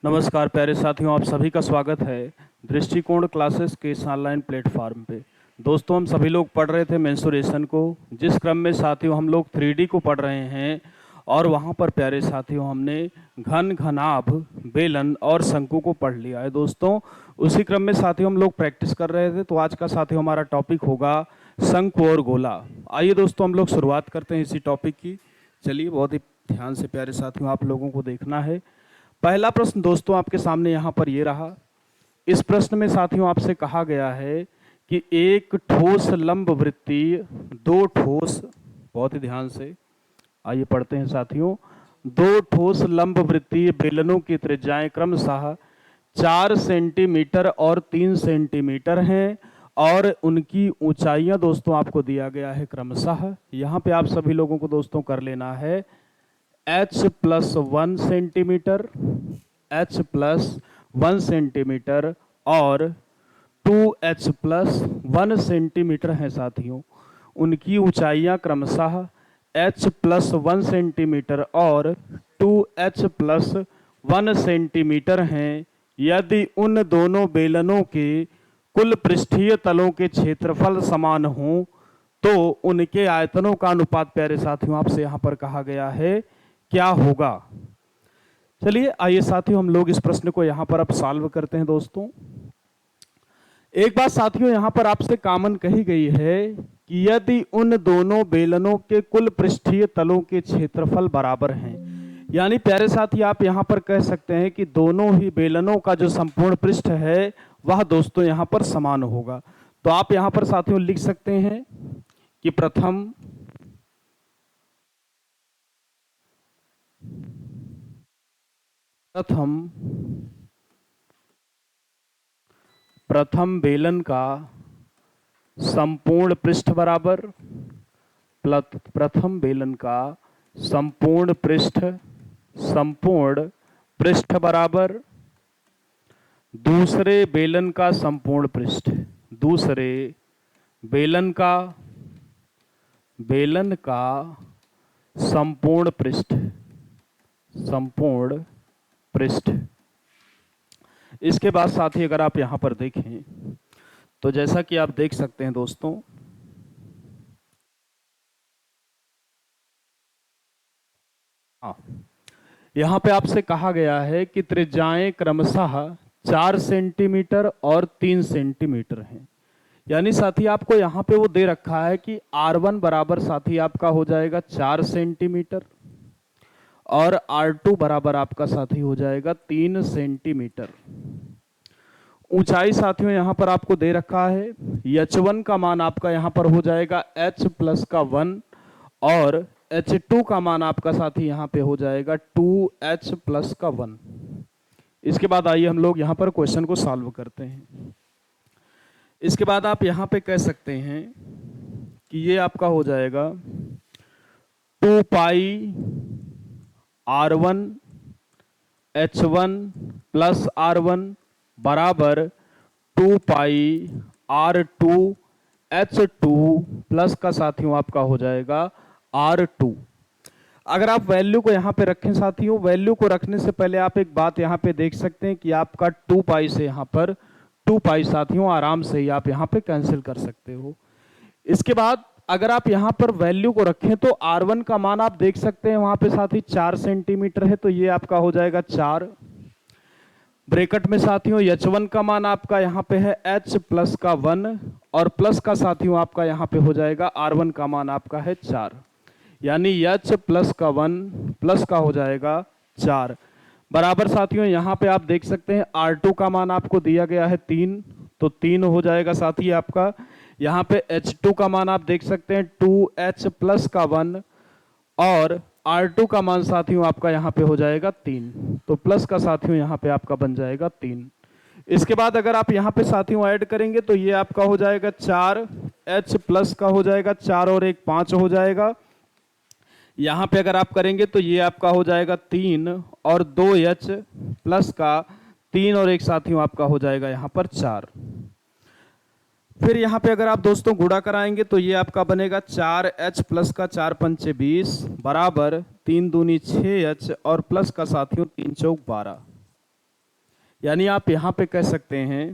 नमस्कार प्यारे साथियों, आप सभी का स्वागत है दृष्टिकोण क्लासेस के इस ऑनलाइन प्लेटफॉर्म पे। दोस्तों, हम सभी लोग पढ़ रहे थे मेंसुरेशन को, जिस क्रम में साथियों हम लोग 3D को पढ़ रहे हैं। और वहाँ पर प्यारे साथियों हमने घन, घनाभ, बेलन और शंकु को पढ़ लिया है। दोस्तों, उसी क्रम में साथियों हम लोग प्रैक्टिस कर रहे थे। तो आज का साथियों हमारा टॉपिक होगा शंकु और गोला। आइए दोस्तों, हम लोग शुरुआत करते हैं इसी टॉपिक की। चलिए, बहुत ही ध्यान से प्यारे साथियों आप लोगों को देखना है। पहला प्रश्न दोस्तों आपके सामने यहाँ पर ये रहा। इस प्रश्न में साथियों आपसे कहा गया है कि एक ठोस लंब वृत्तीय दो ठोस, बहुत ही ध्यान से आइए पढ़ते हैं साथियों। दो ठोस लंब वृत्तीय बेलनों की त्रिज्याएं क्रमशः 4 सेंटीमीटर और 3 सेंटीमीटर हैं और उनकी ऊंचाइयां दोस्तों आपको दिया गया है क्रमशः। यहाँ पे आप सभी लोगों को दोस्तों कर लेना है h+1 सेंटीमीटर, h+1 सेंटीमीटर और 2h+1 सेंटीमीटर हैं साथियों। उनकी ऊंचाइयां क्रमशः h+1 सेंटीमीटर और 2h+1 सेंटीमीटर हैं। यदि उन दोनों बेलनों के कुल पृष्ठीय तलों के क्षेत्रफल समान हों तो उनके आयतनों का अनुपात प्यारे साथियों आपसे यहाँ पर कहा गया है क्या होगा। चलिए आइए साथियों हम लोग इस प्रश्न को यहां पर अब सॉल्व करते हैं। दोस्तों, एक बात साथियों यहां पर आपसे कॉमन कही गई है कि यदि उन दोनों बेलनों के कुल पृष्ठीय तलों के क्षेत्रफल बराबर हैं, यानी प्यारे साथी आप यहां पर कह सकते हैं कि दोनों ही बेलनों का जो संपूर्ण पृष्ठ है वह दोस्तों यहां पर समान होगा। तो आप यहां पर साथियों लिख सकते हैं कि प्रथम बेलन का संपूर्ण पृष्ठ बराबर प्रथम बेलन का संपूर्ण पृष्ठ बराबर दूसरे बेलन का संपूर्ण पृष्ठ, दूसरे बेलन का संपूर्ण पृष्ठ। इसके बाद साथी अगर आप यहां पर देखें तो जैसा कि आप देख सकते हैं दोस्तों, यहां पे आपसे कहा गया है कि त्रिज्याएं क्रमशः 4 सेंटीमीटर और 3 सेंटीमीटर हैं। यानी साथी आपको यहां पे वो दे रखा है कि R1 बराबर साथी आपका हो जाएगा 4 सेंटीमीटर और R2 बराबर आपका साथी हो जाएगा 3 सेंटीमीटर। ऊंचाई साथियों यहां पर आपको दे रखा है, h1 का मान आपका यहां पर हो जाएगा h+1 और h2 का मान आपका साथी यहां पे हो जाएगा 2h+1। इसके बाद आइए हम लोग यहां पर क्वेश्चन को सॉल्व करते हैं। इसके बाद आप यहां पे कह सकते हैं कि ये आपका हो जाएगा 2 पाई R1 H1 प्लस R1 बराबर 2 पाई R2 H2 प्लस का साथियों आपका हो जाएगा R2। अगर आप वैल्यू को यहाँ पे रखें साथियों, वैल्यू को रखने से पहले आप एक बात यहाँ पे देख सकते हैं कि आपका 2 पाई से यहाँ पर 2 पाई साथियों आराम से ही आप यहाँ पे कैंसिल कर सकते हो। इसके बाद अगर आप यहाँ पर वैल्यू को रखें तो R1 का मान आप देख सकते हैं वहां पे साथी 4 सेंटीमीटर है, तो ये आपका हो जाएगा 4। ब्रैकेट में साथियों H1 का मान आपका यहाँ पे है H+1 और प्लस का साथियों आपका यहाँ पे हो जाएगा R1 का मान आपका है 4, यानी H+1 प्लस का हो जाएगा 4 बराबर साथियों यहाँ पे आप देख सकते हैं R2 का मान आपको दिया गया है 3, तो 3 हो जाएगा साथी आपका। यहाँ पे H2 का मान आप देख सकते हैं 2H+1 और R2 का मान साथियों आपका यहाँ पे हो जाएगा 3, तो प्लस का साथियों यहाँ पे आपका बन जाएगा 3। इसके बाद अगर आप यहाँ पे साथियों ऐड करेंगे तो ये आपका हो जाएगा 4H प्लस का हो जाएगा 4 और 1 5 हो जाएगा। यहाँ पे अगर आप करेंगे तो ये आपका हो जाएगा 3 और 2H प्लस का 3 और 1 साथियों आपका हो जाएगा यहाँ पर 4। फिर यहाँ पे अगर आप दोस्तों गुणा कराएंगे तो ये आपका बनेगा 4H प्लस का 4 पंचे 20 बराबर 3 दूनी 6H और प्लस का साथियों 3 चौक 12। यानी आप यहाँ पे कह सकते हैं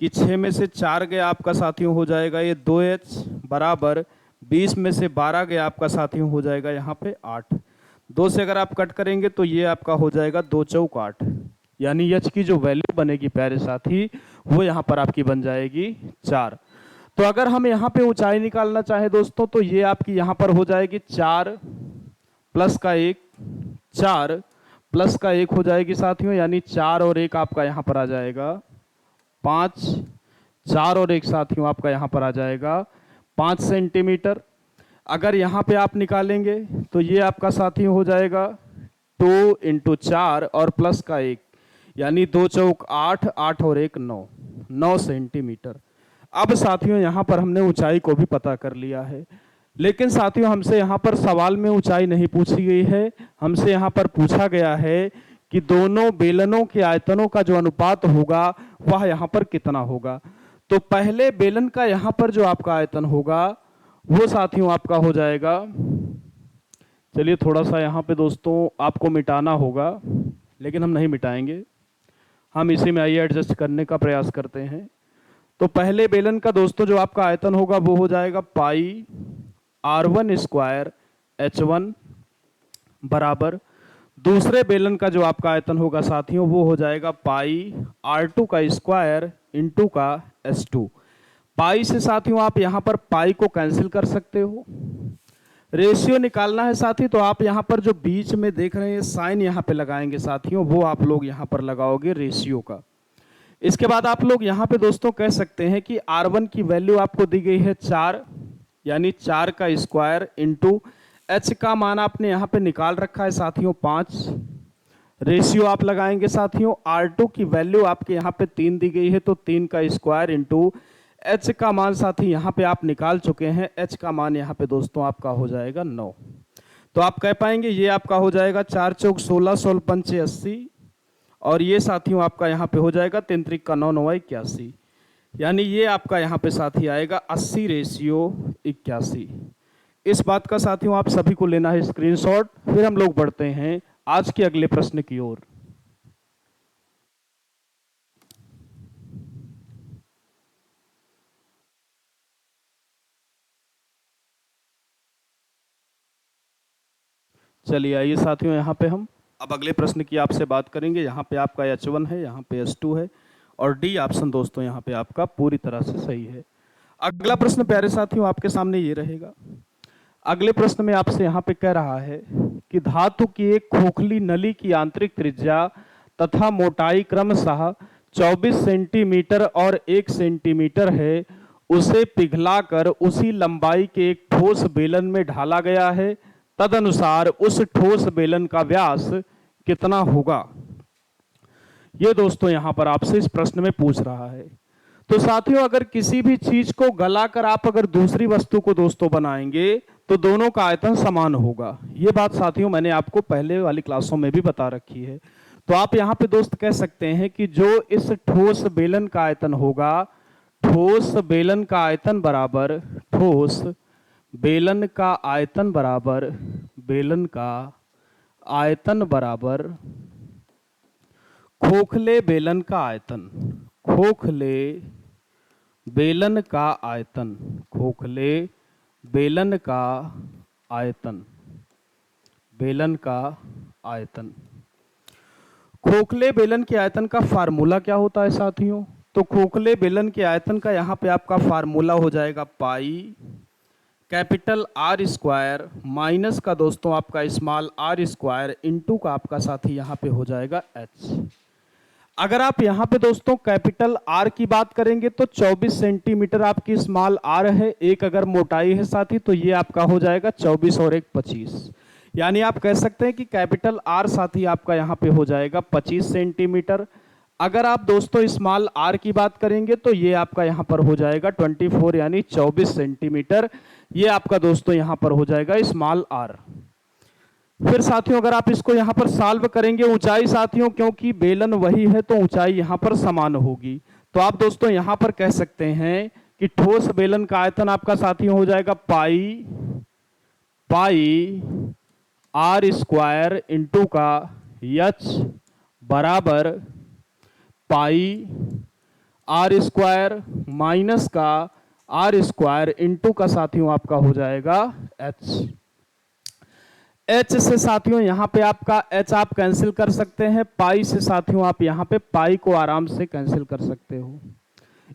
कि 6 में से 4 गया आपका साथियों हो जाएगा ये 2h बराबर 20 में से 12 गया आपका साथियों हो जाएगा यहाँ पे 8। 2 से अगर आप कट करेंगे तो ये आपका हो जाएगा 2 चौक 8, यानी h की जो वैल्यू बनेगी प्यारे साथी वो यहाँ पर आपकी बन जाएगी 4। तो अगर हम यहाँ पे ऊंचाई निकालना चाहे दोस्तों तो ये आपकी यहाँ पर हो जाएगी 4 प्लस का 1, 4 प्लस का 1 हो जाएगी साथियों, यानी 4 और 1 आपका यहाँ पर आ जाएगा 5, 4 और 1 साथियों आपका यहाँ पर आ जाएगा 5 सेंटीमीटर। अगर यहाँ पे आप निकालेंगे तो ये आपका साथियों हो जाएगा 2 इंटू 4 और प्लस का 1, यानी 2 चौक 8, 8 और 1 9, 9 सेंटीमीटर। अब साथियों यहाँ पर हमने ऊंचाई को भी पता कर लिया है, लेकिन साथियों हमसे यहाँ पर सवाल में ऊंचाई नहीं पूछी गई है। हमसे यहाँ पर पूछा गया है कि दोनों बेलनों के आयतनों का जो अनुपात होगा वह यहाँ पर कितना होगा। तो पहले बेलन का यहाँ पर जो आपका आयतन होगा वो साथियों आपका हो जाएगा, चलिए थोड़ा सा यहाँ पे दोस्तों आपको मिटाना होगा, लेकिन हम नहीं मिटाएंगे, हम इसी में आइए एडजस्ट करने का प्रयास करते हैं। तो पहले बेलन का दोस्तों जो आपका आयतन होगा वो हो जाएगा पाई r1 स्क्वायर h1 बराबर, दूसरे बेलन का जो आपका आयतन होगा साथियों वो हो जाएगा पाई r2 का स्क्वायर इंटू का h2। पाई से साथियों आप यहाँ पर पाई को कैंसिल कर सकते हो। रेशियो निकालना है साथी तो आप यहाँ पर जो बीच में देख रहे हैं साइन यहाँ पे लगाएंगे साथियों, वो आप लोग यहाँ पर लगाओगे रेशियो का। इसके बाद आप लोग यहाँ पे दोस्तों कह सकते हैं कि r1 की वैल्यू आपको दी गई है 4, यानी 4 का स्क्वायर इंटू h का मान आपने यहाँ पे निकाल रखा है साथियों 5। रेशियो आप लगाएंगे साथियों, r2 की वैल्यू आपके यहाँ पे 3 दी गई है तो 3 का स्क्वायर इंटू h का मान साथी यहाँ पे आप निकाल चुके हैं, h का मान यहाँ पे दोस्तों आपका हो जाएगा 9। तो आप कह पाएंगे ये आपका हो जाएगा 4 चौक 16, 16 पंचे 80, और ये साथियों आपका यहाँ पे हो जाएगा 3 त्रिक का 9, 9 81, यानी ये आपका यहाँ पे साथी आएगा 80 रेशियो 81। इस बात का साथियों आप सभी को लेना है स्क्रीनशॉट। फिर हम लोग बढ़ते हैं आज के अगले प्रश्न की ओर। चलिए आइए साथियों यहाँ पे हम अब अगले प्रश्न की आपसे बात करेंगे। यहाँ पे आपका H1 है, यहाँ पे H2 है, और डी ऑप्शन दोस्तों यहाँ पे आपका पूरी तरह से सही है। अगला प्रश्न प्यारे साथियों आपके सामने ये रहेगा। अगले प्रश्न में आपसे यहाँ पे कह रहा है कि धातु की एक खोखली नली की आंतरिक त्रिज्या तथा मोटाई क्रमशः 24 सेंटीमीटर और 1 सेंटीमीटर है, उसे पिघलाकर उसी लंबाई के एक ठोस बेलन में ढाला गया है, तदनुसार उस ठोस बेलन का व्यास कितना होगा। ये दोस्तों यहां पर आपसे इस प्रश्न में पूछ रहा है। तो साथियों अगर किसी भी चीज को गलाकर आप अगर दूसरी वस्तु को दोस्तों बनाएंगे तो दोनों का आयतन समान होगा। ये बात साथियों मैंने आपको पहले वाली क्लासों में भी बता रखी है। तो आप यहाँ पे दोस्त कह सकते हैं कि जो इस ठोस बेलन का आयतन होगा, ठोस बेलन का आयतन बराबर ठोस बेलन का आयतन बराबर बेलन का आयतन बराबर खोखले बेलन का आयतन, खोखले बेलन का आयतन, खोखले बेलन का आयतन, बेलन का आयतन। खोखले बेलन के आयतन का फार्मूला क्या होता है साथियों? तो खोखले बेलन के आयतन का यहाँ पे आपका फार्मूला हो जाएगा pi capital R square minus का दोस्तों आपका स्मॉल आर स्क्वायर इंटू का आपका साथी यहाँ पे हो जाएगा एच। अगर आप यहाँ पे दोस्तों कैपिटल आर की बात करेंगे तो 24 सेंटीमीटर आपकी स्मॉल आर है, एक अगर मोटाई है साथी तो ये आपका हो जाएगा 24 और 1 25, यानी आप कह सकते हैं कि कैपिटल आर साथी आपका यहाँ पे हो जाएगा 25 सेंटीमीटर। अगर आप दोस्तों स्मॉल आर की बात करेंगे तो ये आपका यहाँ पर हो जाएगा 24 यानी 24 सेंटीमीटर, ये आपका दोस्तों यहाँ पर हो जाएगा स्मॉल आर। फिर साथियों अगर आप इसको यहाँ पर सॉल्व करेंगे ऊंचाई साथियों, क्योंकि बेलन वही है तो ऊंचाई यहाँ पर समान होगी, तो आप दोस्तों यहाँ पर कह सकते हैं कि ठोस बेलन का आयतन आपका साथियों हो जाएगा पाई पाई आर स्क्वायर इंटू का एच बराबर पाई आर स्क्वायर माइनस का आर स्क्वायर इंटू का साथियों आपका हो जाएगा एच। एच से साथियों यहाँ पे आपका एच आप कैंसिल कर सकते हैं, पाई से साथियों आप यहाँ पे पाई को आराम से कैंसिल कर सकते हो।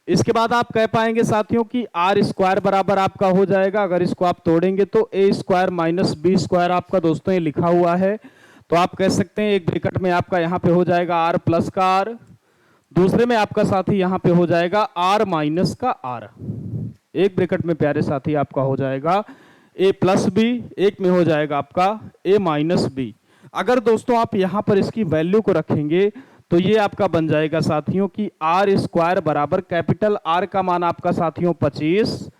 इसके बाद आप कह पाएंगे साथियों कि आर स्क्वायर बराबर आपका हो जाएगा, अगर इसको आप तोड़ेंगे तो ए स्क्वायर माइनस बी स्क्वायर आपका दोस्तों ये लिखा हुआ है, तो आप कह सकते हैं एक ब्रैकेट में आपका यहाँ पे हो जाएगा आर प्लस का आर, दूसरे में आपका साथी यहाँ पे हो जाएगा आर माइनस का आर। एक ब्रैकेट में प्यारे साथी आपका हो जाएगा ए प्लस बी, एक में हो जाएगा आपका ए माइनस बी। अगर दोस्तों आप यहाँ पर इसकी वैल्यू को रखेंगे तो ये आपका बन जाएगा साथियों कि आर स्क्वायर बराबर कैपिटल आर का मान आपका साथियों 25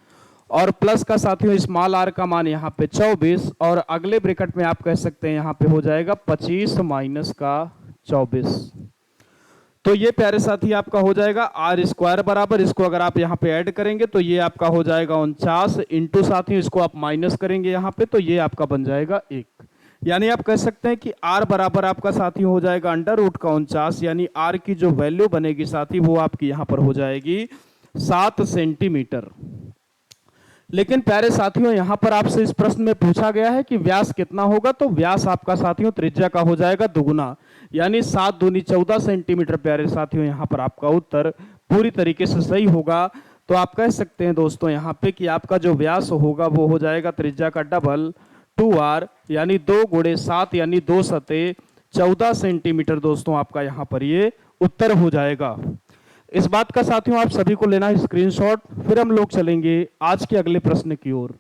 और प्लस का साथियों स्मॉल आर का मान यहाँ पे 24, और अगले ब्रैकेट में आप कह सकते हैं यहाँ पे हो जाएगा 25 माइनस का 24। तो ये प्यारे साथी आपका हो जाएगा आर स्क्वायर बराबर, इसको अगर आप यहाँ पे ऐड करेंगे तो ये आपका हो जाएगा 49 इंटू साथियों इसको आप माइनस करेंगे यहाँ पे तो ये आपका बन जाएगा 1। यानी आप कह सकते हैं कि आर बराबर आपका साथी हो जाएगा अंडर रूट का 49, यानी आर की जो वैल्यू बनेगी साथी वो आपकी यहाँ पर हो जाएगी 7 सेंटीमीटर। लेकिन प्यारे साथियों यहाँ पर आपसे इस प्रश्न में पूछा गया है कि व्यास कितना होगा, तो व्यास आपका साथियों त्रिज्या का हो जाएगा दुगुना, यानी 7 दूनी 14 सेंटीमीटर। प्यारे साथियों यहाँ पर आपका उत्तर पूरी तरीके से सही होगा। तो आप कह सकते हैं दोस्तों यहाँ पे कि आपका जो व्यास होगा वो हो जाएगा त्रिज्या का डबल 2r, यानी 2 गुणे 7 यानी 2 सते 14 सेंटीमीटर दोस्तों आपका यहाँ पर ये उत्तर हो जाएगा। इस बात का साथियों आप सभी को लेना है स्क्रीनशॉट, फिर हम लोग चलेंगे आज के अगले प्रश्न की ओर।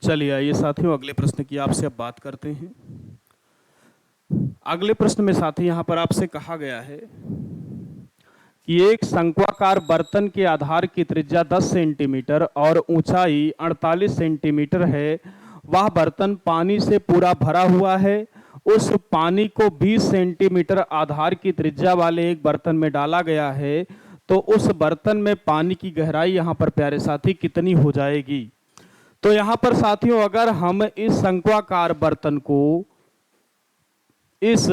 चलिए आइए साथियों अगले प्रश्न की आपसे अब बात करते हैं। अगले प्रश्न में साथी यहाँ पर आपसे कहा गया है कि एक शंक्वाकार बर्तन के आधार की त्रिज्या 10 सेंटीमीटर और ऊंचाई 48 सेंटीमीटर है। वह बर्तन पानी से पूरा भरा हुआ है। उस पानी को 20 सेंटीमीटर आधार की त्रिज्या वाले एक बर्तन में डाला गया है, तो उस बर्तन में पानी की गहराई यहाँ पर प्यारे साथी कितनी हो जाएगी। तो यहाँ पर साथियों अगर हम इस शंक्वाकार बर्तन को इस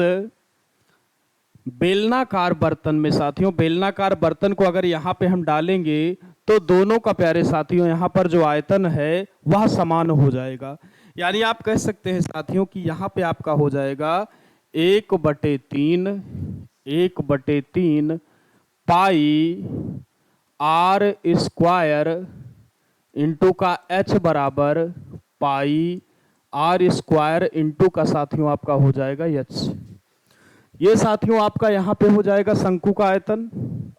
बेलनाकार बर्तन में साथियों बेलनाकार बर्तन को अगर यहाँ पे हम डालेंगे तो दोनों का प्यारे साथियों यहाँ पर जो आयतन है वह समान हो जाएगा। यानी आप कह सकते हैं साथियों कि यहाँ पे आपका हो जाएगा 1/3 पाई आर स्क्वायर इंटू का एच बराबर पाई आर स्क्वायर इंटू का साथियों आपका हो जाएगा एच। ये साथियों आपका यहाँ पे हो जाएगा शंकु का आयतन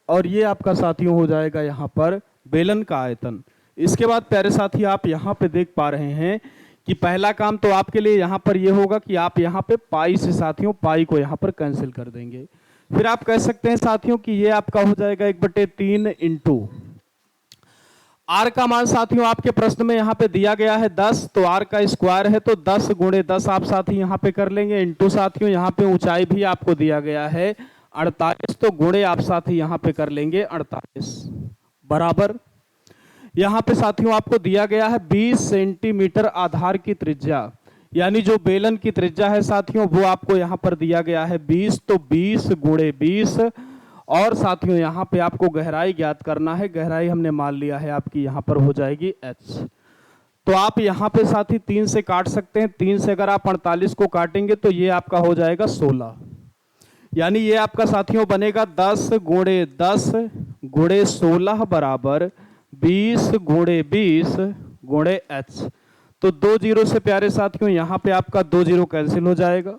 और ये आपका साथियों हो जाएगा यहाँ पर बेलन का आयतन। इसके बाद प्यारे साथी आप यहाँ पे देख पा रहे हैं कि पहला काम तो आपके लिए यहाँ पर ये होगा कि आप यहाँ पे पाई से साथियों पाई को यहाँ पर कैंसिल कर देंगे। फिर आप कह सकते हैं साथियों कि ये आपका हो जाएगा 1/3 इंटू आर का मान साथियों आपके प्रश्न में यहाँ पे दिया गया है 10, तो आर का स्क्वायर है तो 10 गुणे 10 आप साथी यहाँ पे कर लेंगे इंटू साथियों यहाँ पे ऊंचाई भी आपको दिया गया है 48, तो गुणे आप साथी यहाँ पे कर लेंगे 48 बराबर यहाँ पे साथियों आपको दिया गया है 20 सेंटीमीटर आधार की त्रिज्या, यानी जो बेलन की त्रिज्या है साथियों वो आपको यहाँ पर दिया गया है 20, तो 20 गुणे 20 और साथियों यहाँ पे आपको गहराई ज्ञात करना है। गहराई हमने मान लिया है आपकी यहाँ पर हो जाएगी h। तो आप यहाँ पे साथी 3 से काट सकते हैं। 3 से अगर आप 48 को काटेंगे तो ये आपका हो जाएगा 16, यानी ये आपका साथियों बनेगा 10 गुणे 10 गुणे 16 बराबर 20 गुणे 20 गुणे h। तो 2 जीरो से प्यारे साथियों यहाँ पे आपका 2 जीरो कैंसिल हो जाएगा,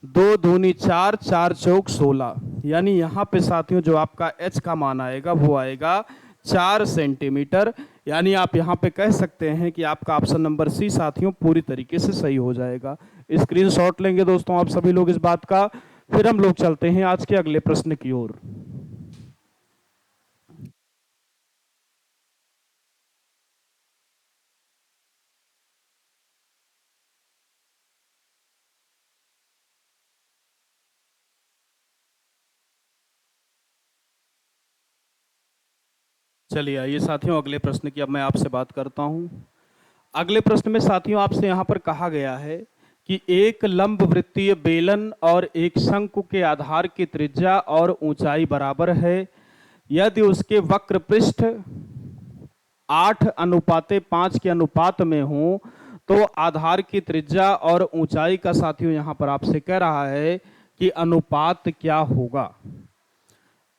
2 दूनी 4 4 चौक 16, यानी यहाँ पे साथियों जो आपका h का मान आएगा वो आएगा 4 सेंटीमीटर। यानी आप यहाँ पे कह सकते हैं कि आपका ऑप्शन नंबर सी साथियों पूरी तरीके से सही हो जाएगा। स्क्रीनशॉट लेंगे दोस्तों आप सभी लोग इस बात का। फिर हम लोग चलते हैं आज के अगले प्रश्न की ओर। चलिए आइए साथियों, अगले प्रश्न की अब मैं आपसे बात करता हूं। अगले प्रश्न में साथियों आपसे यहां पर कहा गया है कि एक लंब वृत्तीय बेलन और एक शंकु के आधार की त्रिज्या और ऊंचाई बराबर है। यदि उसके वक्र पृष्ठ 8:5 के अनुपात में हो तो आधार की त्रिज्या और ऊंचाई का साथियों यहां पर आपसे कह रहा है कि अनुपात क्या होगा।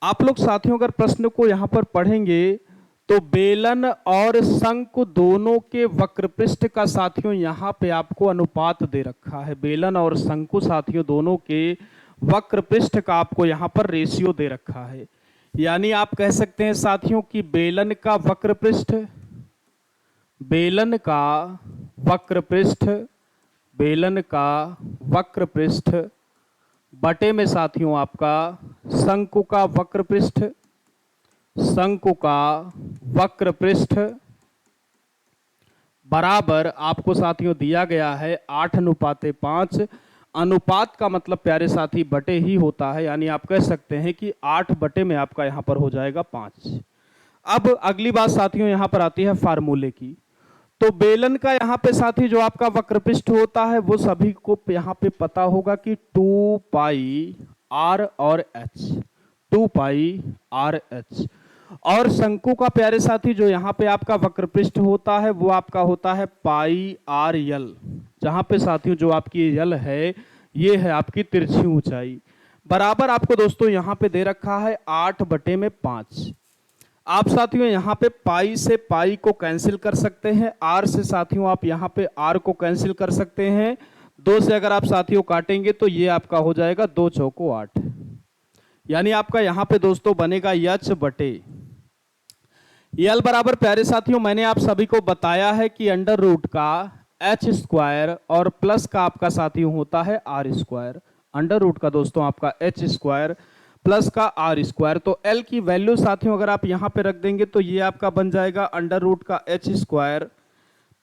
आप लोग साथियों अगर प्रश्न को यहां पर पढ़ेंगे तो बेलन और शंकु दोनों के वक्र पृष्ठ का साथियों यहां पे आपको अनुपात दे रखा है। बेलन और शंकु साथियों दोनों के वक्र पृष्ठ का आपको यहां पर रेशियो दे रखा है। यानी आप कह सकते हैं साथियों कि बेलन का वक्र पृष्ठ, बेलन का वक्र पृष्ठ, बेलन का वक्र पृष्ठ बटे में साथियों आपका शंकु का वक्र पृष्ठ, शंकु का वक्र पृष्ठ बराबर आपको साथियों दिया गया है 8:5। अनुपात का मतलब प्यारे साथी बटे ही होता है, यानी आप कह सकते हैं कि 8 बटे में आपका यहां पर हो जाएगा 5। अब अगली बात साथियों यहां पर आती है फार्मूले की। तो बेलन का यहाँ पे साथी जो आपका वक्रपृष्ठ होता है वो सभी को यहाँ पे पता होगा कि 2 पाई आर और एच, 2 पाई आर एच। और शंकु का प्यारे साथी जो यहाँ पे आपका वक्रपृष्ठ होता है वो आपका होता है पाई आर यल, जहाँ पे साथियों जो आपकी यल है ये है आपकी तिरछी ऊंचाई। बराबर आपको दोस्तों यहाँ पे दे रखा है 8/5। आप साथियों यहाँ पे पाई से पाई को कैंसिल कर सकते हैं, आर से साथियों आप यहाँ पे आर को कैंसिल कर सकते हैं। 2 से अगर आप साथियों काटेंगे तो ये आपका हो जाएगा 2 चौको 8, यानी आपका यहाँ पे दोस्तों बनेगा यच बटे यल बराबर प्यारे साथियों मैंने आप सभी को बताया है कि अंडर रूट का एच स्क्वायर और प्लस का आपका साथियों होता है आर स्क्वायर। अंडर रूट का दोस्तों आपका एच स्क्वायर प्लस का आर स्क्वायर। तो एल की वैल्यू साथियों अगर आप यहां पे रख देंगे तो ये आपका बन जाएगा अंडर रूट का एच स्क्वायर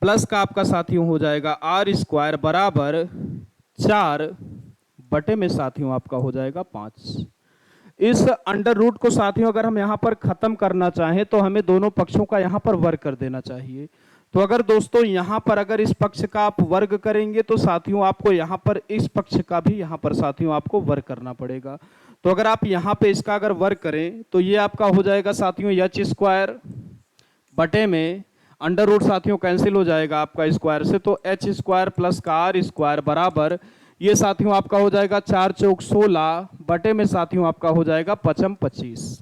प्लस का आपका साथियों हो जाएगा आर स्क्वायर बराबर 4 बटे में साथियों आपका हो जाएगा 5। इस अंडर रूट को साथियों अगर हम यहां पर खत्म करना चाहें तो हमें दोनों पक्षों का यहां पर वर्ग कर देना चाहिए। तो अगर दोस्तों यहां पर अगर इस पक्ष का आप वर्ग करेंगे तो साथियों आपको यहां पर इस पक्ष का भी यहां पर साथियों आपको वर्ग करना पड़ेगा। तो अगर आप यहां पे इसका अगर वर्ग करें तो ये आपका हो जाएगा साथियों एच स्क्वायर बटे में अंडर रूट साथियों कैंसिल हो जाएगा आपका स्क्वायर से, तो एच स्क्वायर प्लस का आर स्क्वायर बराबर ये साथियों आपका हो जाएगा 4 चौक 16 बटे में साथियों आपका हो जाएगा 5 25।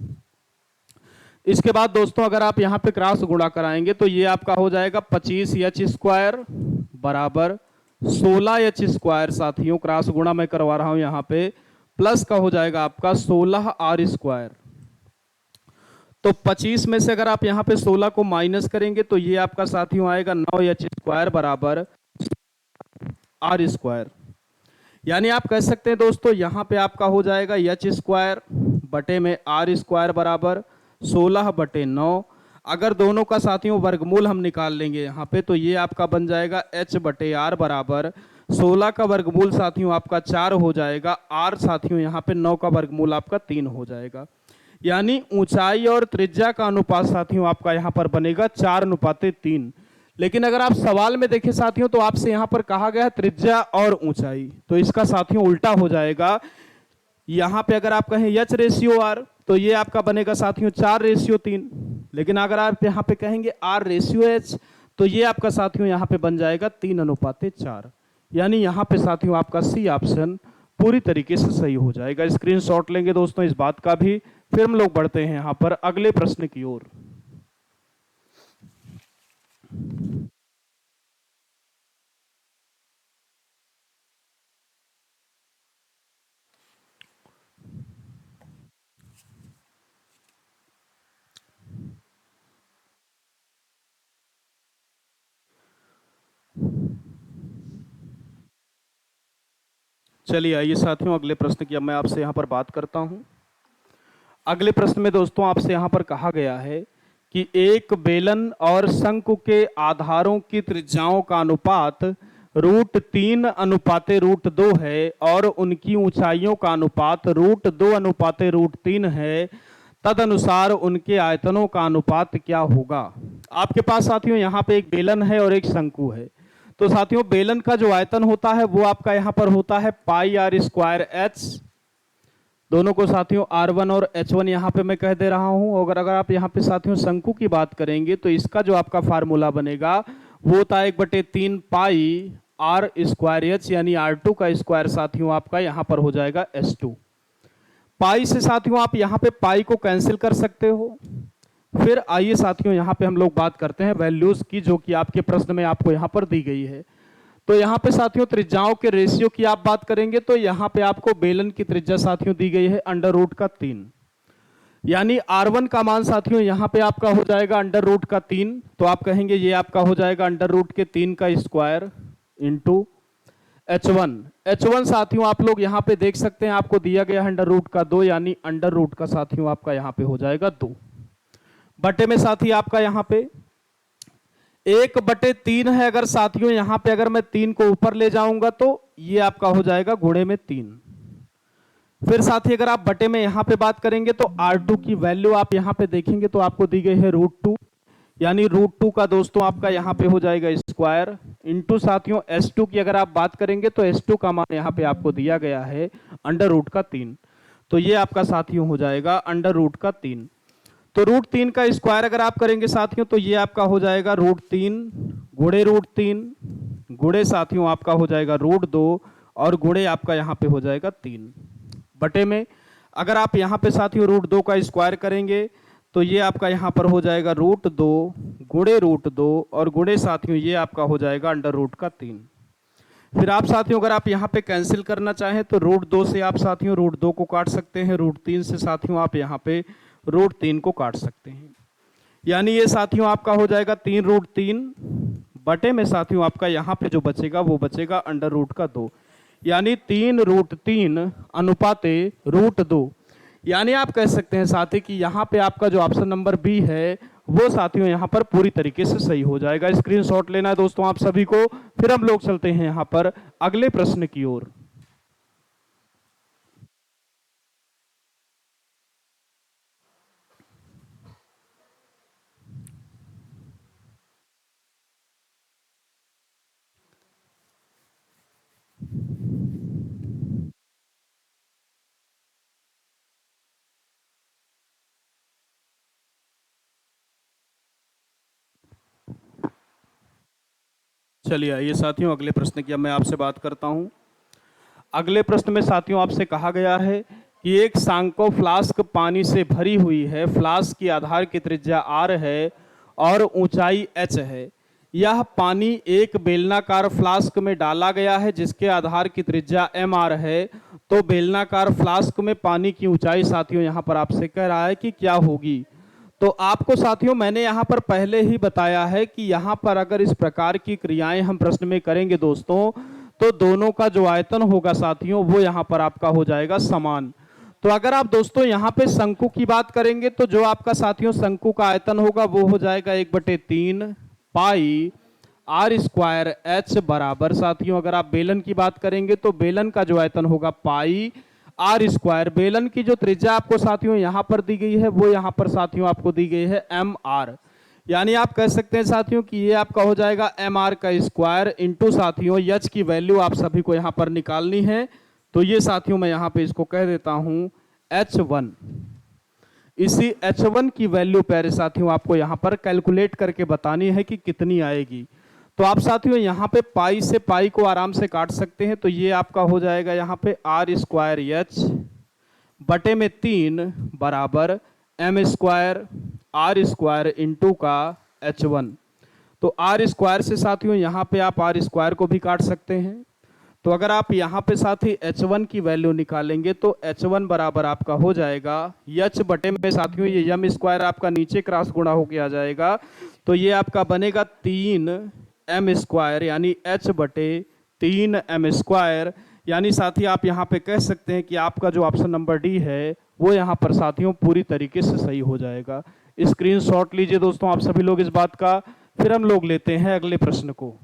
इसके बाद दोस्तों अगर आप यहां पे क्रॉस गुणा कराएंगे तो ये आपका हो जाएगा 25 एच स्क्वायर बराबर 16 एच स्क्वायर साथियों क्रॉस गुणा मैं करवा रहा हूं यहां पे, प्लस का हो जाएगा आपका 16 आर स्क्वायर। तो 25 में से अगर आप यहां पे 16 को माइनस करेंगे तो ये आपका साथियों आएगा 9 एच स्क्वायर बराबर आर स्क्वायर। यानी आप कह सकते हैं दोस्तों यहां पे आपका हो जाएगा एच स्क्वायर बटे में आर स्क्वायर बराबर 16/9। अगर दोनों का साथियों वर्गमूल हम निकाल लेंगे यहाँ पे तो ये आपका बन जाएगा h बटे आर बराबर 16 का वर्गमूल साथियों आपका 4 हो जाएगा, r साथियों यहाँ पे 9 का वर्गमूल आपका 3 हो जाएगा। यानी ऊंचाई और त्रिज्या का अनुपात साथियों आपका यहाँ पर बनेगा 4:3। लेकिन अगर आप सवाल में देखें साथियों तो आपसे यहाँ पर कहा गया त्रिज्या और ऊंचाई, तो इसका साथियों उल्टा हो जाएगा। यहाँ पे अगर आप कहें एच रेशियो आर तो ये आपका बनेगा साथियों 4:3, लेकिन अगर आप यहाँ पे कहेंगे आर रेशियो एच तो ये आपका साथियों यहाँ पे बन जाएगा 3:4। यानी यहाँ पे साथियों आपका सी ऑप्शन पूरी तरीके से सही हो जाएगा। स्क्रीनशॉट लेंगे दोस्तों इस बात का भी। फिर हम लोग बढ़ते हैं यहाँ पर अगले प्रश्न की ओर। चलिए आइए साथियों अगले प्रश्न की अब मैं आपसे यहाँ पर बात करता हूँ। अगले प्रश्न में दोस्तों आपसे यहाँ पर कहा गया है कि एक बेलन और शंकु के आधारों की त्रिज्याओं का अनुपात √3:√2 है और उनकी ऊंचाइयों का अनुपात √2:√3 है तदनुसार उनके आयतनों का अनुपात क्या होगा। आपके पास साथियों यहाँ पे एक बेलन है और एक शंकु है। तो साथियों बेलन का जो आयतन होता है वो आपका यहाँ पर होता है पाई आर स्क्वायर एच, दोनों को साथियों R1 और H1 यहाँ पे मैं कह दे रहा हूँ। अगर आप यहाँ पे साथियों शंकु की बात करेंगे तो इसका जो आपका फार्मूला बनेगा वो होता है 1/3 पाई आर स्क्वायर एच, यानी R2 का स्क्वायर साथियों आपका यहाँ पर हो जाएगा S2। पाई से साथियों आप यहाँ पे पाई को कैंसिल कर सकते हो। फिर आइए साथियों यहाँ पे हम लोग बात करते हैं वैल्यूज की, जो कि आपके प्रश्न में आपको यहाँ पर दी गई है। तो यहाँ पे साथियों त्रिज्याओं के रेशियो की आप बात करेंगे तो यहाँ पे आपको बेलन की त्रिज्या साथियों दी गई है √3, यानी R1 का मान साथियों यहाँ पे आपका हो जाएगा √3। तो आप कहेंगे ये आपका हो जाएगा √3 का स्क्वायर इंटू H1 साथियों आप लोग यहाँ पे देख सकते हैं आपको दिया गया है √2, यानी अंडर का साथियों आपका यहाँ पे हो जाएगा 2 बटे में साथी आपका यहाँ पे 1/3 है। अगर साथियों यहाँ पे अगर मैं 3 को ऊपर ले जाऊंगा तो ये आपका हो जाएगा गुणे में 3। फिर साथी अगर आप बटे में यहाँ पे बात करेंगे तो R2 की वैल्यू आप यहाँ पे देखेंगे तो आपको दी गई है √2, यानी √2 का दोस्तों आपका यहाँ पे हो जाएगा स्क्वायर इंटू साथियों S2 की अगर आप बात करेंगे तो S2 का मान यहाँ पे आपको दिया गया है √3। तो ये आपका साथियों हो जाएगा √3। तो √3 का स्क्वायर अगर आप करेंगे साथियों तो ये आपका हो जाएगा √3 गुणे √3 गुणे साथियों आपका हो जाएगा √2 और गुणे आपका यहाँ पे हो जाएगा 3 बटे में अगर आप यहाँ पे साथियों √2 का स्क्वायर करेंगे तो ये आपका यहाँ पर हो जाएगा √2 गुणे √2 और गुणे साथियों ये आपका हो जाएगा √3। फिर आप साथियों अगर आप यहाँ पे कैंसिल करना चाहें तो √2 से आप साथियों √2 को काट सकते हैं, √3 से साथियों आप यहाँ पे √3 को काट सकते हैं, यानी ये साथियों आपका हो जाएगा 3√3 बटे में साथियों आपका यहाँ पे जो बचेगा वो बचेगा √2, यानी 3√3 अनुपाते √2। यानी आप कह सकते हैं साथी कि यहाँ पे आपका जो ऑप्शन नंबर बी है वो साथियों यहाँ पर पूरी तरीके से सही हो जाएगा। स्क्रीनशॉट लेना है दोस्तों आप सभी को। फिर हम लोग चलते हैं यहाँ पर अगले प्रश्न की ओर। चलिए आइए साथियों अगले प्रश्न की अब मैं आपसे बात करता हूं। अगले प्रश्न में साथियों आपसे कहा गया है कि एक सांको फ्लास्क पानी से भरी हुई है, फ्लास्क की आधार की त्रिज्या r है और ऊंचाई h है। यह पानी एक बेलनाकार फ्लास्क में डाला गया है जिसके आधार की त्रिज्या mr है। तो बेलनाकार फ्लास्क में पानी की ऊंचाई साथियों यहाँ पर आपसे कह रहा है कि क्या होगी। तो आपको साथियों मैंने यहाँ पर पहले ही बताया है कि यहाँ पर अगर इस प्रकार की क्रियाएं हम प्रश्न में करेंगे दोस्तों तो दोनों का जो आयतन होगा साथियों वो यहाँ पर आपका हो जाएगा समान। तो अगर आप दोस्तों यहाँ पे शंकु की बात करेंगे तो जो आपका साथियों शंकु का आयतन होगा वो हो जाएगा 1/3 पाई आर स्क्वायर एच बराबर साथियों अगर आप बेलन की बात करेंगे तो बेलन का जो आयतन होगा पाई आर स्क्वायर। बेलन की जो त्रिज्या आपको साथियों यहां पर दी गई है वो यहां पर साथियों आपको दी गई है mr, यानी आप कह सकते हैं साथियों कि ये आपका हो जाएगा mr का स्क्वायर इंटू साथियों h की वैल्यू आप सभी को यहां पर निकालनी है। तो ये साथियों मैं यहां पे इसको कह देता हूं h1। इसी h1 की वैल्यू प्यारे साथियों आपको यहां पर कैलकुलेट करके बतानी है कि कितनी आएगी। तो आप साथियों यहाँ पे पाई से पाई को आराम से काट सकते हैं। तो ये आपका हो जाएगा यहाँ पे आर स्क्वायर एच बटे में 3 बराबर M square R square into का h1। तो आर स्क्वायर से साथियों यहाँ पे आप आर स्क्वायर को भी काट सकते हैं। तो अगर आप यहाँ पे साथी h1 की वैल्यू निकालेंगे तो h1 बराबर आपका हो जाएगा h बटे में साथियों ये एम स्क्वायर आपका नीचे क्रॉस गुणा होके आ जाएगा। तो ये आपका बनेगा 3 एम स्क्वायर यानी h/3 एम स्क्वायर। यानी साथी आप यहाँ पे कह सकते हैं कि आपका जो ऑप्शन नंबर डी है वो यहाँ पर साथियों पूरी तरीके से सही हो जाएगा। स्क्रीनशॉट लीजिए दोस्तों आप सभी लोग इस बात का। फिर हम लोग लेते हैं अगले प्रश्न को।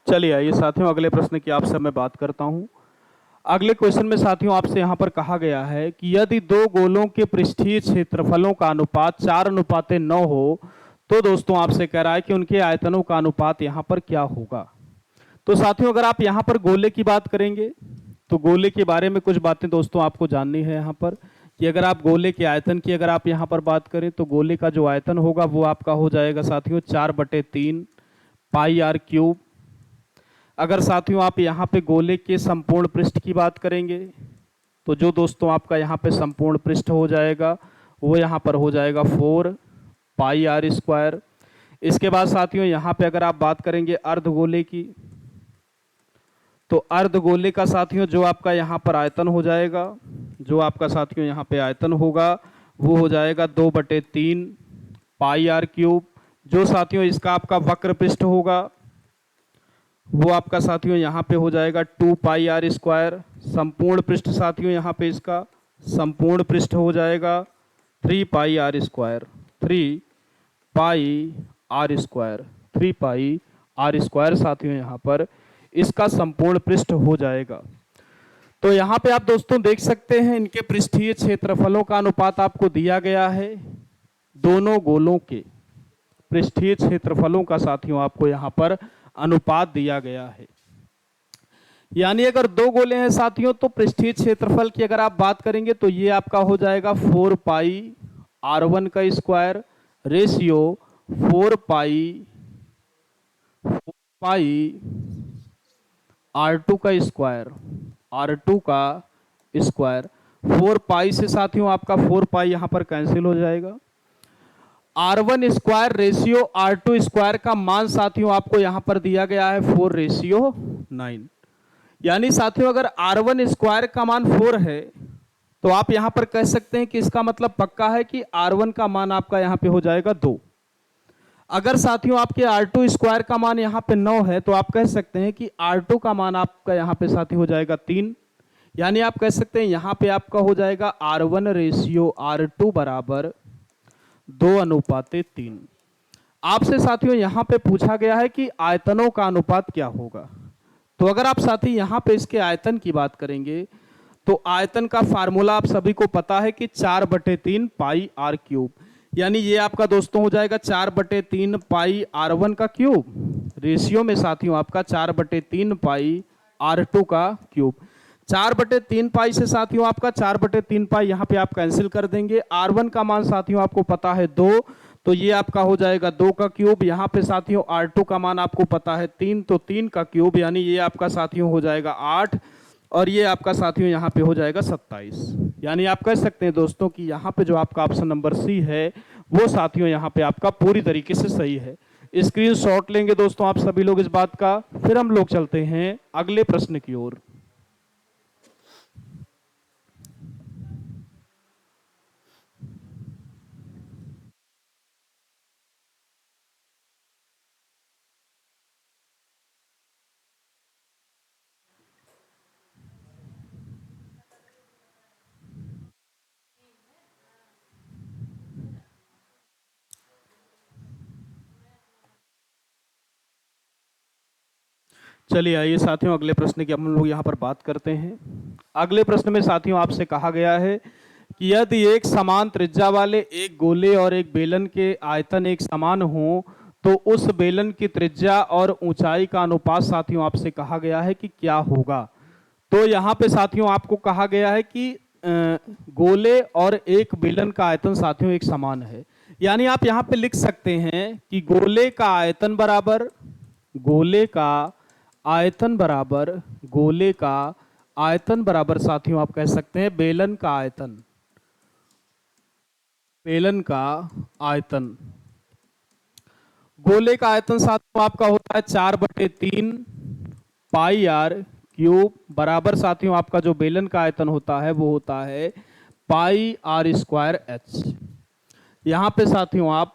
चलिए आइए साथियों, अगले प्रश्न की आपसे मैं बात करता हूं। अगले क्वेश्चन में साथियों आपसे यहां पर कहा गया है कि यदि दो गोलों के पृष्ठीय क्षेत्रफलों का अनुपात 4:9 हो तो दोस्तों आपसे कह रहा है कि उनके आयतनों का अनुपात यहां पर क्या होगा। तो साथियों अगर आप यहां पर गोले की बात करेंगे तो गोले के बारे में कुछ बातें दोस्तों आपको जाननी है यहां पर, कि अगर आप गोले के आयतन की अगर आप यहां पर बात करें तो गोले का जो आयतन होगा वो आपका हो जाएगा साथियों 4/3 पाई आर क्यूब। अगर साथियों आप यहाँ पे गोले के संपूर्ण पृष्ठ की बात करेंगे तो जो दोस्तों आपका यहाँ पे संपूर्ण पृष्ठ हो जाएगा वो यहाँ पर हो जाएगा 4 पाई आर स्क्वायर। इसके बाद साथियों यहाँ पे अगर आप बात करेंगे अर्धगोले की तो अर्धगोले का साथियों जो आपका यहाँ पर आयतन हो जाएगा, जो आपका साथियों यहाँ पे आयतन होगा वो हो जाएगा 2/3 पाई आर क्यूब। जो साथियों इसका आपका वक्र पृष्ठ होगा वो आपका साथियों यहाँ पे हो जाएगा 2 पाई आर स्क्वायर। संपूर्ण पृष्ठ साथियों यहाँ पे इसका संपूर्ण पृष्ठ हो जाएगा 3 pi r square, 3 pi r square, 3 pi r square साथियों यहाँ पर इसका संपूर्ण पृष्ठ हो जाएगा। तो यहाँ पे आप दोस्तों देख सकते हैं इनके पृष्ठीय क्षेत्रफलों का अनुपात आपको दिया गया है। दोनों गोलों के पृष्ठीय क्षेत्रफलों का साथियों आपको यहाँ पर अनुपात दिया गया है। यानी अगर दो गोले हैं साथियों तो पृष्ठीय क्षेत्रफल की अगर आप बात करेंगे तो ये आपका हो जाएगा 4 पाई r1 का स्क्वायर रेशियो 4 पाई r2 का स्क्वायर, r2 का स्क्वायर। 4 पाई से साथियों आपका 4 पाई यहां पर कैंसिल हो जाएगा। r1 square ratio r2 square का मान साथियों आपको यहां पर दिया गया है 4:9। यानी साथियों अगर r1 स्क्वायर का मान 4 है तो आप यहां पर कह सकते हैं कि इसका मतलब पक्का है कि r1 का मान आपका यहां पे हो जाएगा 2। अगर साथियों आपके r2 स्क्वायर का मान यहां पे 9 है तो आप कह सकते हैं कि r2 का मान आपका यहां पे साथी हो जाएगा 3। यानी आप कह सकते हैं यहां पे आपका हो जाएगा r1 रेशियो r2 बराबर 2:3। आपसे साथियों यहां पे पूछा गया है कि आयतनों का अनुपात क्या होगा। तो अगर आप साथी यहां पे इसके आयतन की बात करेंगे तो आयतन का फार्मूला आप सभी को पता है कि 4/3 पाई आर क्यूब। यानी ये आपका दोस्तों हो जाएगा 4/3 पाई r1 का क्यूब रेशियो में साथियों आपका 4/3 पाई r2 का क्यूब। 4/3 पाई से साथियों आपका 4/3 पाई यहाँ पे आप कैंसिल कर देंगे। r1 का मान साथियों आपको पता है 2 तो ये आपका हो जाएगा 2 का क्यूब। यहाँ पे साथियों r2 का मान आपको पता है 3 तो 3 का क्यूब, यानी ये आपका साथियों हो जाएगा 8 और ये आपका साथियों यहाँ पे हो जाएगा 27। यानी आप कह सकते हैं दोस्तों कि यहाँ पे जो आपका ऑप्शन नंबर सी है वो साथियों यहाँ पे आपका पूरी तरीके से सही है। स्क्रीनशॉट लेंगे दोस्तों आप सभी लोग इस बात का। फिर हम लोग चलते हैं अगले प्रश्न की ओर। चलिए आइए साथियों अगले प्रश्न की हम लोग यहाँ पर बात करते हैं। अगले प्रश्न में साथियों आपसे कहा गया है कि यदि एक समान त्रिज्या वाले एक गोले और एक बेलन के आयतन एक समान हो तो उस बेलन की त्रिज्या और ऊंचाई का अनुपात साथियों आपसे कहा गया है कि क्या होगा। तो यहाँ पे साथियों आपको कहा गया है कि गोले और एक बेलन का आयतन साथियों एक समान है। यानी आप यहाँ पे लिख सकते हैं कि गोले का आयतन बराबर साथियों आप कह सकते हैं बेलन का आयतन। गोले का आयतन साथियों आपका होता है 4/3 पाई आर क्यूब बराबर साथियों आपका जो बेलन का आयतन होता है वो होता है पाई आर स्क्वायर एच। यहाँ पे साथियों आप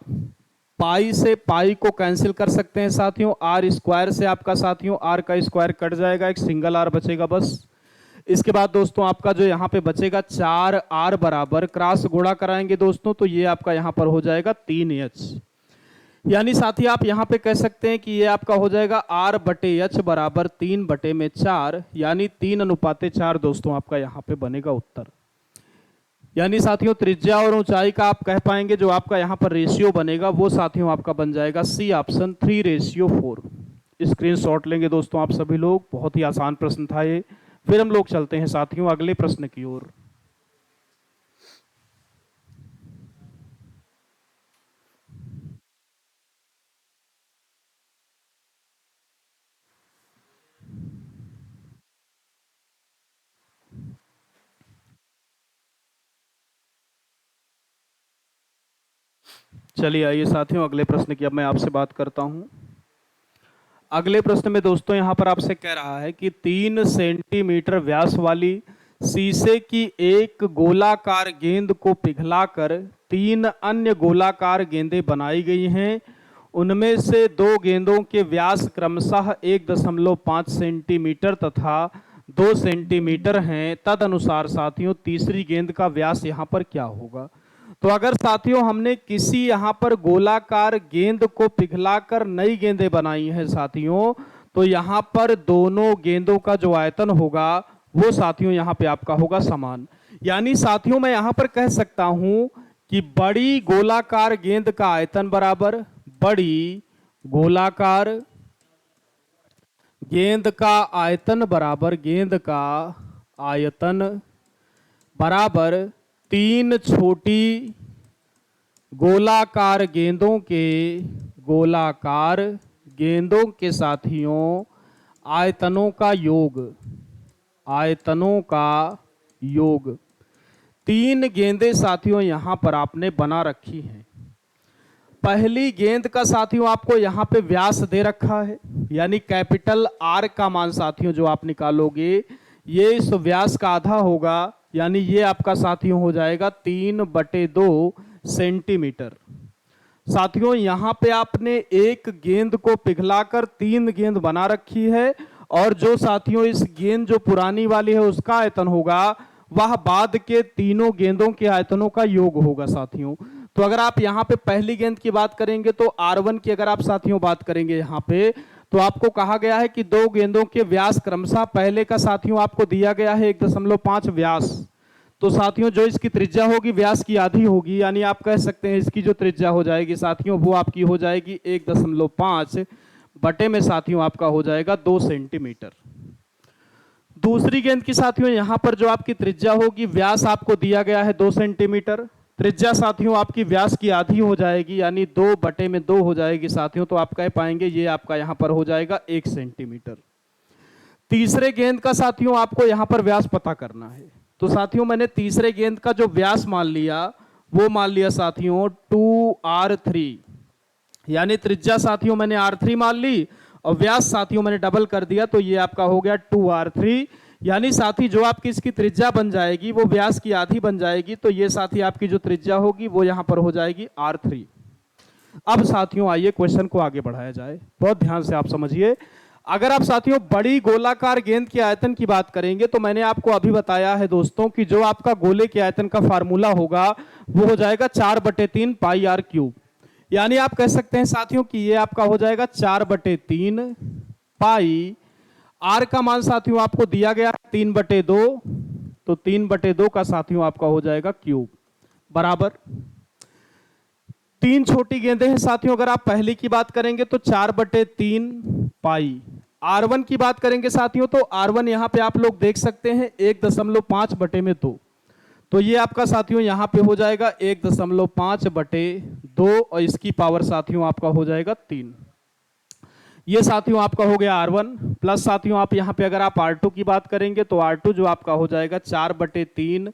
पाई से पाई को कैंसिल कर सकते हैं साथियों। आर स्क्वायर से आपका साथियों आर का स्क्वायर कट जाएगा, एक सिंगल आर बचेगा बस। इसके बाद दोस्तों आपका जो यहाँ पे बचेगा 4r बराबर क्रॉस गुणा कराएंगे दोस्तों तो ये आपका यहाँ पर हो जाएगा 3h। यानी साथी आप यहाँ पे कह सकते हैं कि ये आपका हो जाएगा R बटे एच बराबर 3/4, यानी 3:4 दोस्तों आपका यहाँ पे बनेगा उत्तर। यानी साथियों त्रिज्या और ऊंचाई का आप कह पाएंगे जो आपका यहाँ पर रेशियो बनेगा वो साथियों आपका बन जाएगा सी ऑप्शन 3:4। स्क्रीनशॉट लेंगे दोस्तों आप सभी लोग, बहुत ही आसान प्रश्न था ये। फिर हम लोग चलते हैं साथियों अगले प्रश्न की ओर। चलिए आइए साथियों अगले प्रश्न की अब मैं आपसे बात करता हूं। अगले प्रश्न में दोस्तों यहां पर आपसे कह रहा है कि 3 सेंटीमीटर व्यास वाली शीशे की एक गोलाकार गेंद को पिघलाकर 3 अन्य गोलाकार गेंदें बनाई गई हैं। उनमें से 2 गेंदों के व्यास क्रमशः 1.5 सेंटीमीटर तथा 2 सेंटीमीटर हैं। तदनुसार साथियों तीसरी गेंद का व्यास यहां पर क्या होगा। तो अगर साथियों हमने किसी यहाँ पर गोलाकार गेंद को पिघलाकर नई गेंदें बनाई हैं साथियों, तो यहाँ पर दोनों गेंदों का जो आयतन होगा वो साथियों यहाँ पे आपका होगा समान। यानी साथियों मैं यहाँ पर कह सकता हूं कि बड़ी गोलाकार गेंद का आयतन बराबर बड़ी गोलाकार गेंद का आयतन बराबर गेंद का आयतन बराबर 3 छोटी गोलाकार गेंदों के साथियों आयतनों का योग। 3 गेंदें साथियों यहां पर आपने बना रखी हैं। पहली गेंद का साथियों आपको यहां पे व्यास दे रखा है, यानी कैपिटल आर का मान साथियों जो आप निकालोगे ये इस व्यास का आधा होगा, यानी ये आपका साथियों हो जाएगा 3/2 सेंटीमीटर। साथियों यहां पे आपने एक गेंद को पिघलाकर 3 गेंद बना रखी है, और जो साथियों इस गेंद जो पुरानी वाली है उसका आयतन होगा वह बाद के तीनों गेंदों के आयतनों का योग होगा साथियों। तो अगर आप यहां पे पहली गेंद की बात करेंगे तो R1 की अगर आप साथियों बात करेंगे यहां पे, तो आपको कहा गया है कि 2 गेंदों के व्यास क्रमशः पहले का साथियों आपको दिया गया है 1.5 व्यास। तो साथियों जो इसकी त्रिज्या होगी व्यास की आधी होगी, यानी आप कह सकते हैं इसकी जो त्रिज्या हो जाएगी साथियों वो आपकी हो जाएगी 1.5 बटे में साथियों आपका हो जाएगा 2 सेंटीमीटर। दूसरी गेंद की साथियों यहां पर जो आपकी त्रिज्या होगी, व्यास आपको दिया गया है 2 सेंटीमीटर, त्रिज्या साथियों आपकी व्यास की आधी हो जाएगी यानी 2/2 हो जाएगी साथियों। तो आप कह पाएंगे ये आपका यहां पर हो जाएगा 1 सेंटीमीटर। तीसरे गेंद का साथियों आपको यहां पर व्यास पता करना है। तो साथियों मैंने तीसरे गेंद का जो व्यास मान लिया वो मान लिया साथियों 2R3, यानी त्रिज्या साथियों मैंने R3 मान ली और व्यास साथियों मैंने डबल कर दिया, तो ये आपका हो गया 2R3। यानी साथी जो आपकी इसकी त्रिज्या बन जाएगी वो व्यास की आधी बन जाएगी, तो ये साथी आपकी जो त्रिज्या होगी वो यहां पर हो जाएगी R3। अब साथियों आइए क्वेश्चन को आगे बढ़ाया जाए, बहुत ध्यान से आप समझिए। अगर आप साथियों बड़ी गोलाकार गेंद के आयतन की बात करेंगे तो मैंने आपको अभी बताया है दोस्तों कि जो आपका गोले के आयतन का फार्मूला होगा वो हो जाएगा 4/3 पाई r क्यूब। यानी आप कह सकते हैं साथियों कि ये आपका हो जाएगा 4/3 पाई, r का मान साथियों आपको दिया गया 3/2, तो 3/2 का साथियों आपका हो जाएगा क्यूब बराबर 3 छोटी गेंदें हैं साथियों। अगर आप पहली की बात करेंगे तो 4/3 पाई। R1 की बात करेंगे साथियों तो R1 यहां पे आप लोग देख सकते हैं 1.5/2, तो ये आपका साथियों यहां पे हो जाएगा 1.5/2 और इसकी पावर साथियों आपका हो जाएगा 3। ये साथियों आपका हो गया R1 प्लस साथियों आप यहां पे अगर आप R2 की बात करेंगे तो R2 जो आपका हो जाएगा 4/3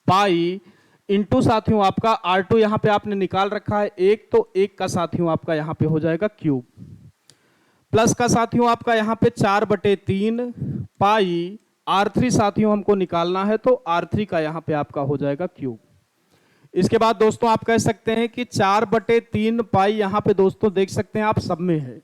पाई इंटू साथियों आपका R2 यहां पे आपने निकाल रखा है 1, तो 1 का साथियों आपका यहां पे हो जाएगा क्यूब प्लस का साथियों आपका यहां पे 4/3 पाई R3 साथियों हमको निकालना है, तो R3 का यहां पे आपका हो जाएगा क्यूब। इसके बाद दोस्तों आप कह सकते हैं कि 4/3 पाई यहां पे दोस्तों देख सकते हैं आप सब में है,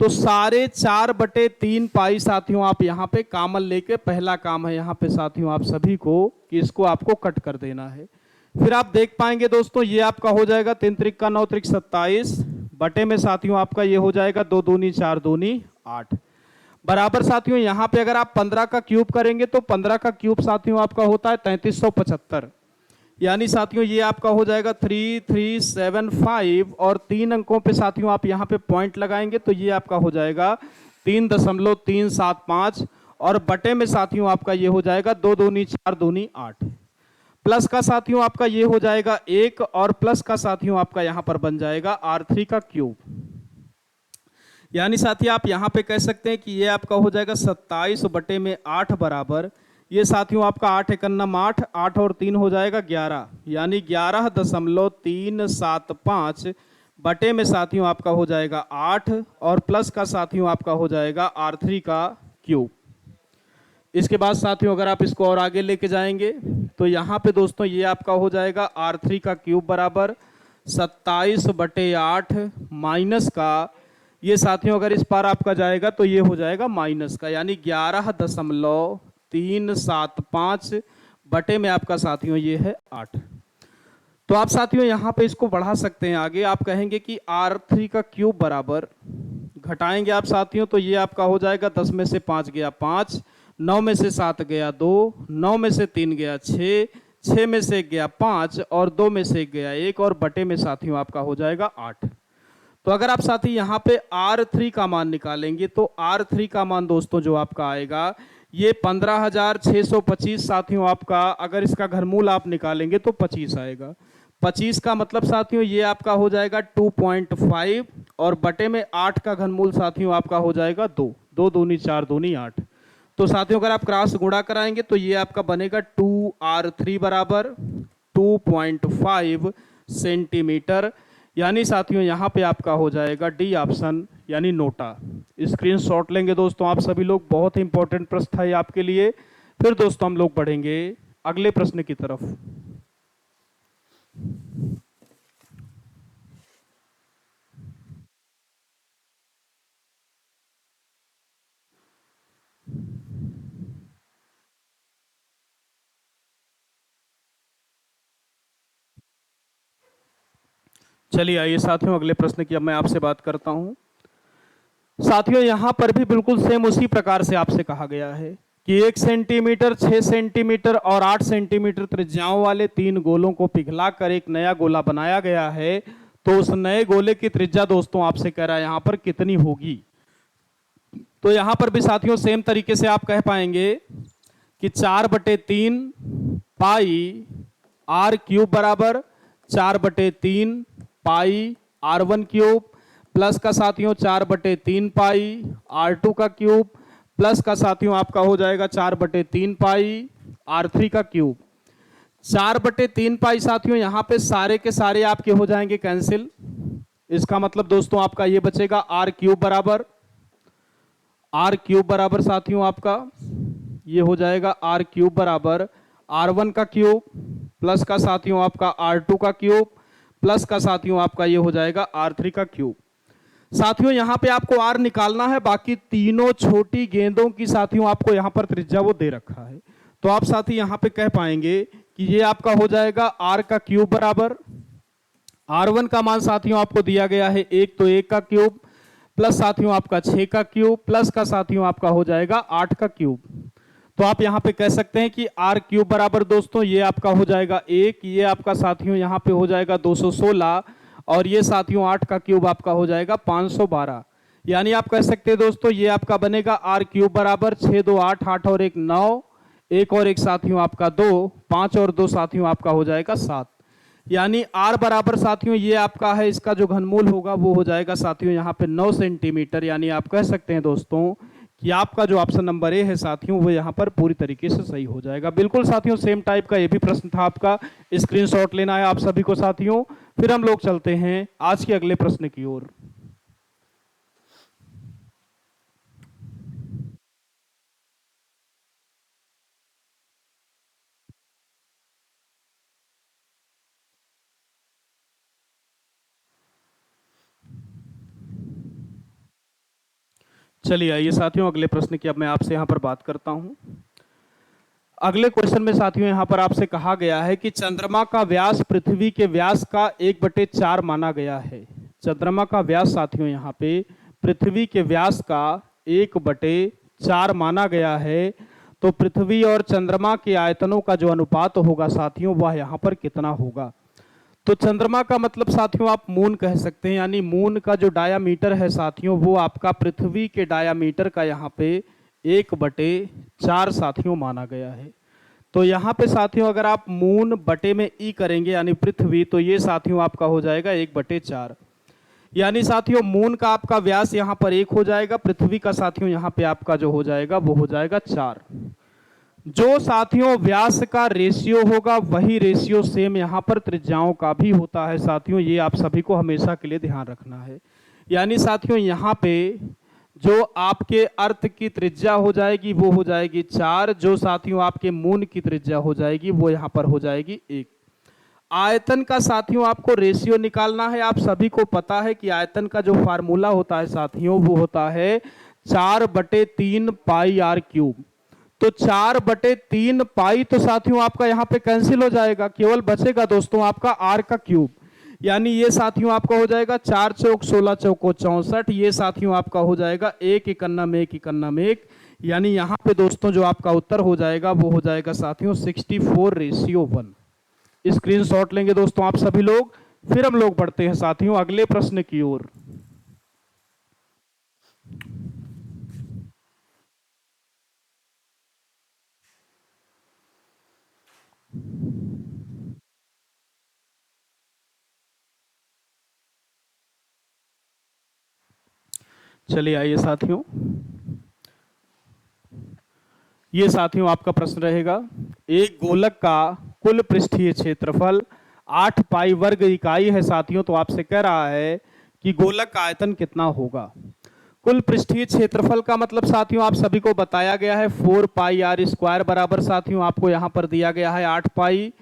तो सारे 4/3 पाई साथियों आप यहां पे कॉमन लेके पहला काम है यहां पे साथियों आप सभी को कि इसको आपको कट कर देना है। फिर आप देख पाएंगे दोस्तों ये आपका हो जाएगा 3 त्रिक का 9 त्रिक 27, बटे में साथियों आपका ये हो जाएगा 2 दूनी 4 दूनी 8 बराबर साथियों यहाँ पे अगर आप 15 का क्यूब करेंगे तो 15 का क्यूब साथियों आपका होता है 3375, यानी साथियों ये आपका हो जाएगा 3375 और 3 अंकों पे साथियों आप यहाँ पे पॉइंट लगाएंगे तो ये आपका हो जाएगा 3.375 और बटे में साथियों आपका ये हो जाएगा 2 दूनी 4 दूनी 8 प्लस का साथियों आपका ये हो जाएगा 1 और प्लस का साथियों आपका यहाँ पर बन जाएगा R3 का क्यूब, यानी साथी आप यहाँ पे कह सकते हैं कि ये आपका हो जाएगा 27 बटे में 8 बराबर ये साथियों आपका 8 एकन्नम 8 8 और 3 हो जाएगा 11, यानी 11.375 बटे में साथियों आपका हो जाएगा 8 और प्लस का साथियों आपका हो जाएगा R3 का क्यूब। इसके बाद साथियों अगर आप इसको और आगे लेके जाएंगे तो यहाँ पे दोस्तों ये आपका हो जाएगा R3 का क्यूब बराबर 27 बटे 8 माइनस का ये साथियों अगर इस पार आपका जाएगा तो ये हो जाएगा माइनस का, यानी 11.375 बटे में आपका साथियों ये है 8। तो आप साथियों यहाँ पे इसको बढ़ा सकते हैं आगे, आप कहेंगे कि R3 का क्यूब बराबर घटाएंगे आप साथियों तो ये आपका हो जाएगा 10 में से 5 गया 5, 9 में से 7 गया 2, 9 में से 3 गया 6, 6 में से 1 गया 5 और 2 में से 1 गया 1 और बटे में साथियों आपका हो जाएगा 8। तो अगर आप साथी यहाँ पे R3 का मान निकालेंगे तो R3 का मान दोस्तों जो आपका आएगा ये 15,625 साथियों आपका, अगर इसका घनमूल आप निकालेंगे तो 25 आएगा। 25 का मतलब साथियों ये आपका हो जाएगा 2.5 और बटे में 8 का घनमूल साथियों आपका हो जाएगा 2, 2 दूनी 4 दूनी 8। तो साथियों अगर आप क्रॉस गुणा कराएंगे तो ये आपका बनेगा 2R3 बराबर 2.5 सेंटीमीटर, यानी साथियों यहाँ पे आपका हो जाएगा डी ऑप्शन यानी नोटा। स्क्रीनशॉट लेंगे दोस्तों आप सभी लोग, बहुत ही इंपॉर्टेंट प्रश्न था ये आपके लिए। फिर दोस्तों हम लोग बढ़ेंगे अगले प्रश्न की तरफ। चलिए आइए साथियों अगले प्रश्न की अब मैं आपसे बात करता हूं। साथियों यहां पर भी बिल्कुल सेम उसी प्रकार से आपसे कहा गया है कि 1 सेंटीमीटर, 6 सेंटीमीटर और 8 सेंटीमीटर त्रिज्याओं वाले 3 गोलों को पिघलाकर एक नया गोला बनाया गया है, तो उस नए गोले की त्रिज्या दोस्तों आपसे कह रहा है यहां पर कितनी होगी। तो यहां पर भी साथियों सेम तरीके से आप कह पाएंगे कि 4/3 पाई R क्यूब बराबर 4/3 पाई R1 क्यूब प्लस का साथियों 4/3 पाई R2 का क्यूब प्लस का साथियों आपका हो जाएगा 4/3 पाई R3 का क्यूब। 4/3 पाई साथियों यहाँ पे सारे के सारे आपके हो जाएंगे कैंसिल। इसका मतलब दोस्तों आपका ये बचेगा R क्यूब बराबर साथियों आपका ये हो जाएगा R क्यूब बराबर R1 का क्यूब प्लस का साथियों आपका R2 का क्यूब प्लस का साथियों आपका ये हो जाएगा R3 का क्यूब। साथियों यहाँ पे आपको R निकालना है, बाकी तीनों छोटी गेंदों की साथियों आपको यहाँ पर त्रिज्या वो दे रखा है। तो आप साथी यहाँ पे कह पाएंगे कि ये आपका हो जाएगा R का क्यूब बराबर R1 का मान साथियों आपको दिया गया है 1, तो 1 का क्यूब प्लस साथियों आपका 6 का क्यूब प्लस का साथियों आपका हो जाएगा 8 का क्यूब। तो आप यहाँ पे कह सकते हैं कि R क्यूब बराबर दोस्तों ये आपका हो जाएगा 1, ये आपका साथियों यहाँ पे हो जाएगा 216 और ये साथियों 8 का क्यूब आपका हो जाएगा 512। यानी आप कह सकते हैं दोस्तों ये आपका बनेगा R क्यूब बराबर 6 2 8 8 और 1 9, 1 और 1 साथियों आपका 2, 5 और 2 साथियों आपका हो जाएगा 7। यानी R बराबर साथियों ये आपका है, इसका जो घनमूल होगा वो हो जाएगा साथियों यहाँ पे 9 सेंटीमीटर। यानी आप कह सकते हैं दोस्तों कि आपका जो ऑप्शन नंबर ए है साथियों वो यहाँ पर पूरी तरीके से सही हो जाएगा। बिल्कुल साथियों सेम टाइप का ये भी प्रश्न था आपका, स्क्रीनशॉट लेना है आप सभी को साथियों। फिर हम लोग चलते हैं आज के अगले प्रश्न की ओर। चलिए आइए साथियों अगले प्रश्न की अब मैं आपसे यहाँ पर बात करता हूँ। अगले क्वेश्चन में साथियों यहाँ पर आपसे कहा गया है कि चंद्रमा का व्यास पृथ्वी के व्यास का 1/4 माना गया है। चंद्रमा का व्यास साथियों यहाँ पे पृथ्वी के व्यास का 1/4 माना गया है, तो पृथ्वी और चंद्रमा के आयतनों का जो अनुपात होगा साथियों वह यहाँ पर कितना होगा। तो चंद्रमा का मतलब साथियों आप मून कह सकते हैं, यानी मून का जो डायामीटर है साथियों वो आपका पृथ्वी के डायामीटर का यहाँ पे 1/4 साथियों माना गया है। तो यहाँ पे साथियों अगर आप मून बटे में ई करेंगे यानी पृथ्वी, तो ये साथियों आपका हो जाएगा 1/4। यानी साथियों मून का आपका व्यास यहाँ पर 1 हो जाएगा, पृथ्वी का साथियों यहाँ पे आपका जो हो जाएगा वो हो जाएगा 4। जो साथियों व्यास का रेशियो होगा वही रेशियो सेम यहाँ पर त्रिज्याओं का भी होता है साथियों, ये आप सभी को हमेशा के लिए ध्यान रखना है। यानी साथियों यहाँ पे जो आपके अर्थ की त्रिज्या हो जाएगी वो हो जाएगी 4, जो साथियों आपके मून की त्रिज्या हो जाएगी वो यहाँ पर हो जाएगी 1। आयतन का साथियों आपको रेशियो निकालना है। आप सभी को पता है कि आयतन का जो फार्मूला होता है साथियों वो होता है 4/3 पाई आर क्यूब। तो 4/3 पाई तो साथियों आपका यहाँ पे कैंसिल हो जाएगा, केवल बचेगा दोस्तों आपका आर का क्यूब। यानी ये साथियों आपका हो जाएगा 4 चौक 16 चौको 64, ये साथियों आपका हो जाएगा 1 इकन्नम 1 इकन्नम 1। यानी यहाँ पे दोस्तों जो आपका उत्तर हो जाएगा वो हो जाएगा साथियों 64:1। स्क्रीनशॉट लेंगे दोस्तों आप सभी लोग। फिर हम लोग बढ़ते हैं साथियों अगले प्रश्न की ओर। चलिए आइए साथियों, ये साथियों आपका प्रश्न रहेगा, एक गोलक का कुल पृष्ठीय क्षेत्रफल 8 पाई वर्ग इकाई है साथियों। तो आपसे कह रहा है कि गोलक का आयतन कितना होगा। कुल पृष्ठीय क्षेत्रफल का मतलब साथियों आप सभी को बताया गया है 4 पाई आर स्क्वायर बराबर साथियों आपको यहाँ पर दिया गया है 8 पाई।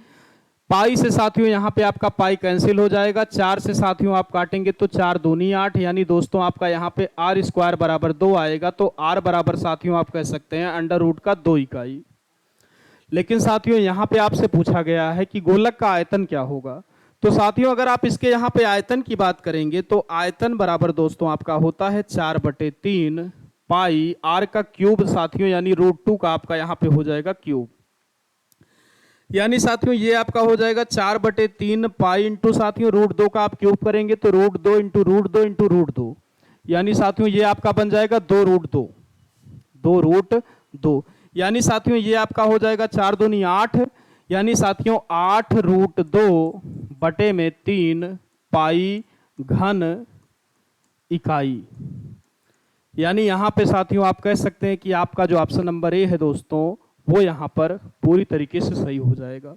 पाई से साथियों यहाँ पे आपका पाई कैंसिल हो जाएगा, 4 से साथियों आप काटेंगे तो 4 दूनी 8, यानी दोस्तों आपका यहाँ पे आर स्क्वायर बराबर 2 आएगा। तो आर बराबर साथियों आप कह सकते हैं अंडर रूट का 2 इकाई। लेकिन साथियों यहाँ पे आपसे पूछा गया है कि गोलक का आयतन क्या होगा। तो साथियों अगर आप इसके यहाँ पे आयतन की बात करेंगे तो आयतन बराबर दोस्तों आपका होता है 4/3 पाई आर का क्यूब साथियों, यानी √2 का आपका यहाँ पे हो जाएगा क्यूब। यानी साथियों ये आपका हो जाएगा 4/3 पाई इंटू साथियों √2 का आप क्यूब करेंगे तो √2 इंटू √2 इंटू √2, यानी साथियों ये आपका बन जाएगा 2√2। यानी साथियों ये आपका हो जाएगा 4 दूनी 8, यानी साथियों 8√2/3 पाई घन इकाई। यानी यहाँ पे साथियों आप कह सकते हैं कि आपका जो ऑप्शन नंबर ए है दोस्तों वो यहाँ पर पूरी तरीके से सही हो जाएगा।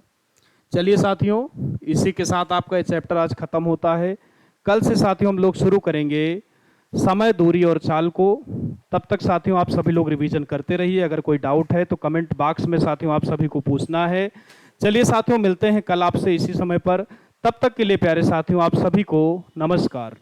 चलिए साथियों इसी के साथ आपका ये चैप्टर आज खत्म होता है। कल से साथियों हम लोग शुरू करेंगे समय, दूरी और चाल को। तब तक साथियों आप सभी लोग रिवीजन करते रहिए। अगर कोई डाउट है तो कमेंट बॉक्स में साथियों आप सभी को पूछना है। चलिए साथियों मिलते हैं कल आपसे इसी समय पर। तब तक के लिए प्यारे साथियों आप सभी को नमस्कार।